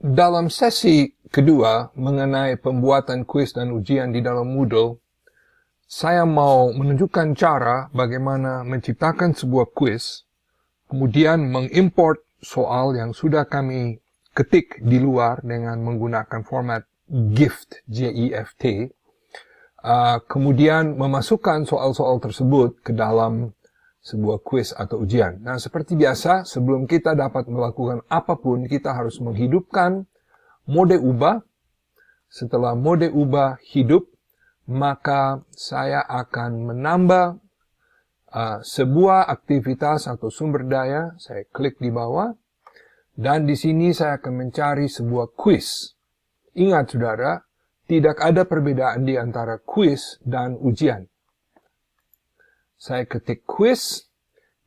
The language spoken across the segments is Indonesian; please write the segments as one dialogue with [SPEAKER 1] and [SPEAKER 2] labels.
[SPEAKER 1] Dalam sesi kedua mengenai pembuatan kuis dan ujian di dalam Moodle, saya mau menunjukkan cara bagaimana menciptakan sebuah kuis, kemudian mengimport soal yang sudah kami ketik di luar dengan menggunakan format GIFT, G-I-F-T, kemudian memasukkan soal-soal tersebut ke dalam sebuah kuis atau ujian. Nah, seperti biasa, sebelum kita dapat melakukan apapun, kita harus menghidupkan mode ubah. Setelah mode ubah hidup, maka saya akan menambah sebuah aktivitas atau sumber daya. Saya klik di bawah, dan di sini saya akan mencari sebuah kuis. Ingat, saudara, tidak ada perbedaan di antara kuis dan ujian. Saya ketik kuis,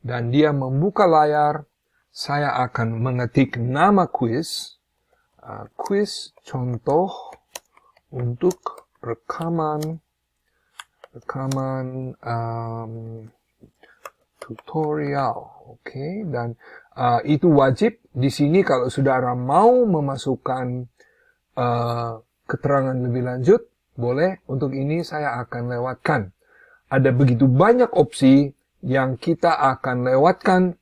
[SPEAKER 1] dan dia membuka layar. Saya akan mengetik nama kuis. Kuis contoh untuk rekaman tutorial. Oke, dan itu wajib. Di sini kalau saudara mau memasukkan keterangan lebih lanjut, boleh. Untuk ini saya akan lewatkan. Ada begitu banyak opsi yang kita akan lewatkan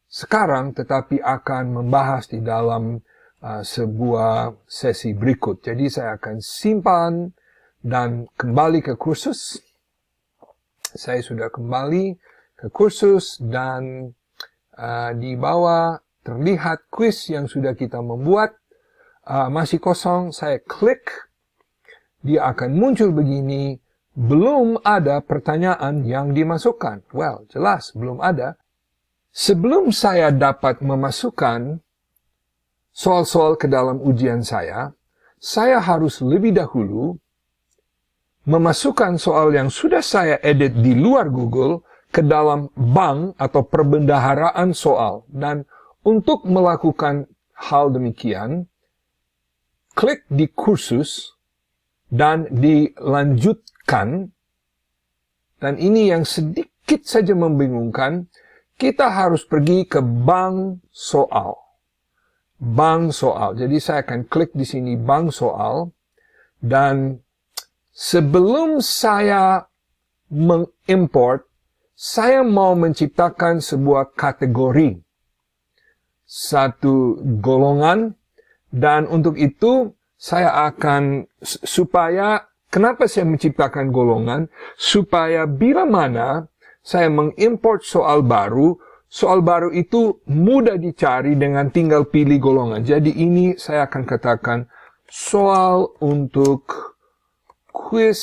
[SPEAKER 1] sekarang, tetapi akan membahas di dalam sebuah sesi berikut. Jadi saya akan simpan dan kembali ke kursus. Saya sudah kembali ke kursus dan di bawah terlihat kuis yang sudah kita membuat. Masih kosong, saya klik. Dia akan muncul begini. Belum ada pertanyaan yang dimasukkan. Well, jelas belum ada. Sebelum saya dapat memasukkan soal-soal ke dalam ujian saya harus lebih dahulu memasukkan soal yang sudah saya edit di luar Google ke dalam bank atau perbendaharaan soal. Dan untuk melakukan hal demikian, klik di kursus dan dilanjutkan. Dan ini yang sedikit saja membingungkan, kita harus pergi ke bank soal. Bank soal. Jadi saya akan klik di sini bank soal. Dan sebelum saya mengimport, saya mau menciptakan sebuah kategori. Satu golongan. Dan untuk itu, saya akan, kenapa saya menciptakan golongan? Supaya bila mana saya mengimport soal baru itu mudah dicari dengan tinggal pilih golongan. Jadi ini saya akan katakan soal untuk kuis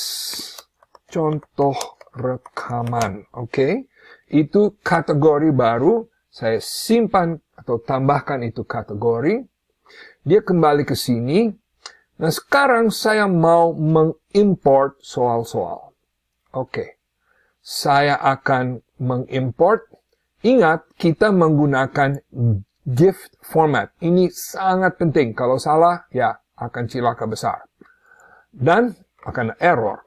[SPEAKER 1] contoh rekaman. Oke? Itu kategori baru. Saya simpan atau tambahkan itu kategori. Dia kembali ke sini. Nah, sekarang saya mau mengimport soal-soal. Oke. Saya akan mengimport. Ingat, kita menggunakan GIFT format. Ini sangat penting. Kalau salah, ya akan cilaka besar. Dan akan error.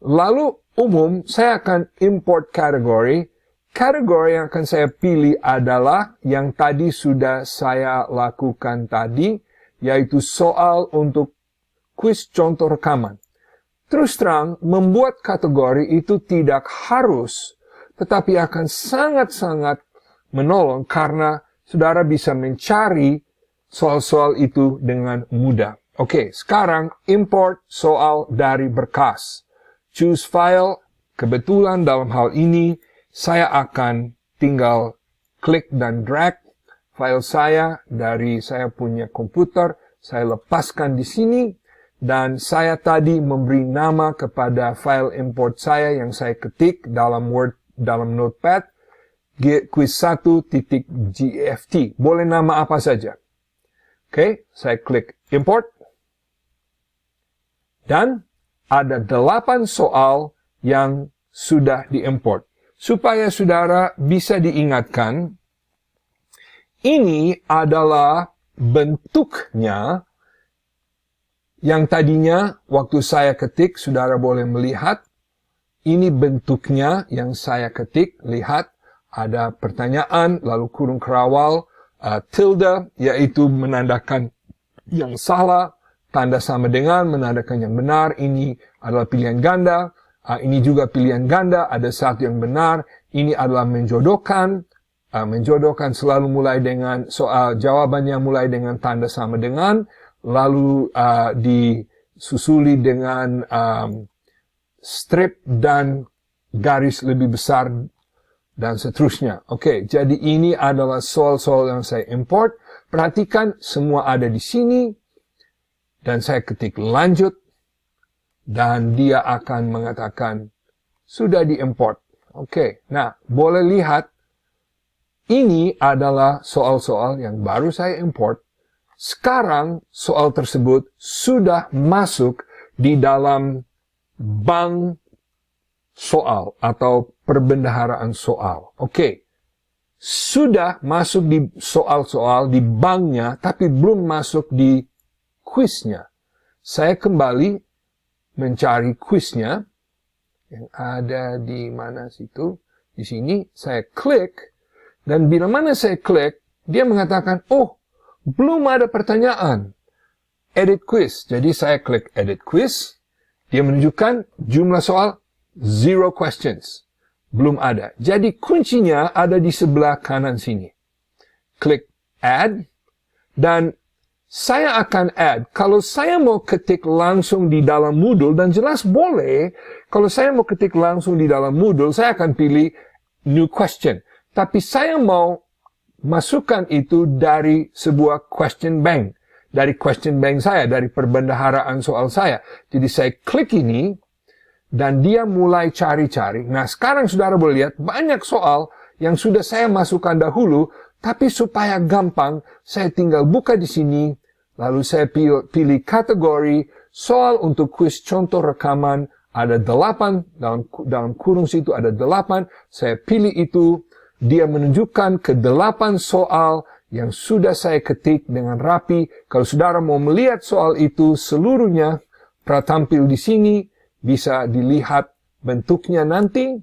[SPEAKER 1] Lalu, umum, saya akan import kategori. Kategori yang akan saya pilih adalah yang tadi sudah saya lakukan tadi, yaitu soal untuk kuis contoh rekaman. Terus terang, membuat kategori itu tidak harus, tetapi akan sangat-sangat menolong karena saudara bisa mencari soal-soal itu dengan mudah. Oke, sekarang import soal dari berkas. Choose file. Kebetulan dalam hal ini, saya akan tinggal klik dan drag file saya dari saya punya komputer. Saya lepaskan di sini. Dan saya tadi memberi nama kepada file import saya yang saya ketik dalam Word, dalam Notepad, quiz1.gft. Boleh nama apa saja. Oke, saya klik import. Dan ada 8 soal yang sudah diimport. Supaya saudara bisa diingatkan, ini adalah bentuknya. Yang tadinya, waktu saya ketik, saudara boleh melihat, ini bentuknya yang saya ketik, lihat, ada pertanyaan, lalu kurung kerawal, tilde, yaitu menandakan yang salah, tanda sama dengan menandakan yang benar, ini adalah pilihan ganda, ini juga pilihan ganda, ada satu yang benar, ini adalah menjodohkan, menjodohkan selalu mulai dengan soal jawabannya mulai dengan tanda sama dengan, lalu disusuli dengan strip dan garis lebih besar dan seterusnya. Oke, jadi ini adalah soal-soal yang saya import. Perhatikan semua ada di sini dan saya ketik lanjut dan dia akan mengatakan sudah diimport. Oke, nah boleh lihat ini adalah soal-soal yang baru saya import. Sekarang soal tersebut sudah masuk di dalam bank soal atau perbendaharaan soal. Oke. Sudah masuk di soal-soal di banknya, tapi belum masuk di kuisnya. Saya kembali mencari kuisnya yang ada di mana situ. Di sini saya klik dan bila mana saya klik, dia mengatakan, oh, belum ada pertanyaan. Edit quiz. Jadi saya klik edit quiz. Dia menunjukkan jumlah soal 0 questions. Belum ada. Jadi kuncinya ada di sebelah kanan sini. Klik add. Dan saya akan add. Kalau saya mau ketik langsung di dalam Moodle, dan jelas boleh. Kalau saya mau ketik langsung di dalam Moodle, saya akan pilih new question. Tapi saya mau masukkan itu dari sebuah question bank. Dari question bank saya, dari perbendaharaan soal saya. Jadi saya klik ini, dan dia mulai cari-cari. Nah, sekarang saudara boleh lihat banyak soal yang sudah saya masukkan dahulu, tapi supaya gampang, saya tinggal buka di sini, lalu saya pilih kategori, soal untuk kuis contoh rekaman, ada 8, dalam kurung situ ada 8, saya pilih itu, dia menunjukkan ke 8 soal yang sudah saya ketik dengan rapi. Kalau saudara mau melihat soal itu seluruhnya, pratampil di sini, bisa dilihat bentuknya nanti,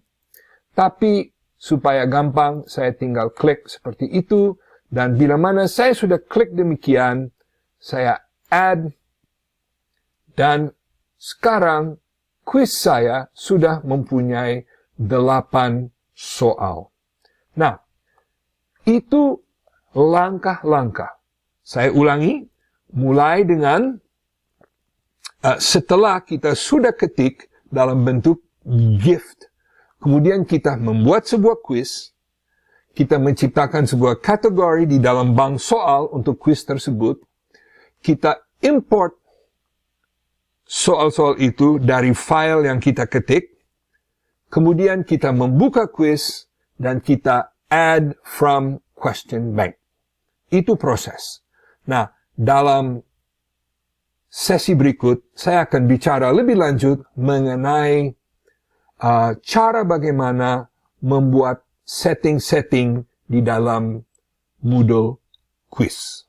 [SPEAKER 1] tapi supaya gampang, saya tinggal klik seperti itu, dan bila mana saya sudah klik demikian, saya add, dan sekarang kuis saya sudah mempunyai 8 soal. Nah, itu langkah-langkah. Saya ulangi, mulai dengan setelah kita sudah ketik dalam bentuk gift, kemudian kita membuat sebuah quiz, kita menciptakan sebuah kategori di dalam bank soal untuk quiz tersebut, kita import soal-soal itu dari file yang kita ketik, kemudian kita membuka quiz, dan kita add from question bank. Itu proses. Nah, dalam sesi berikut, saya akan bicara lebih lanjut mengenai cara bagaimana membuat setting-setting di dalam Moodle Quiz.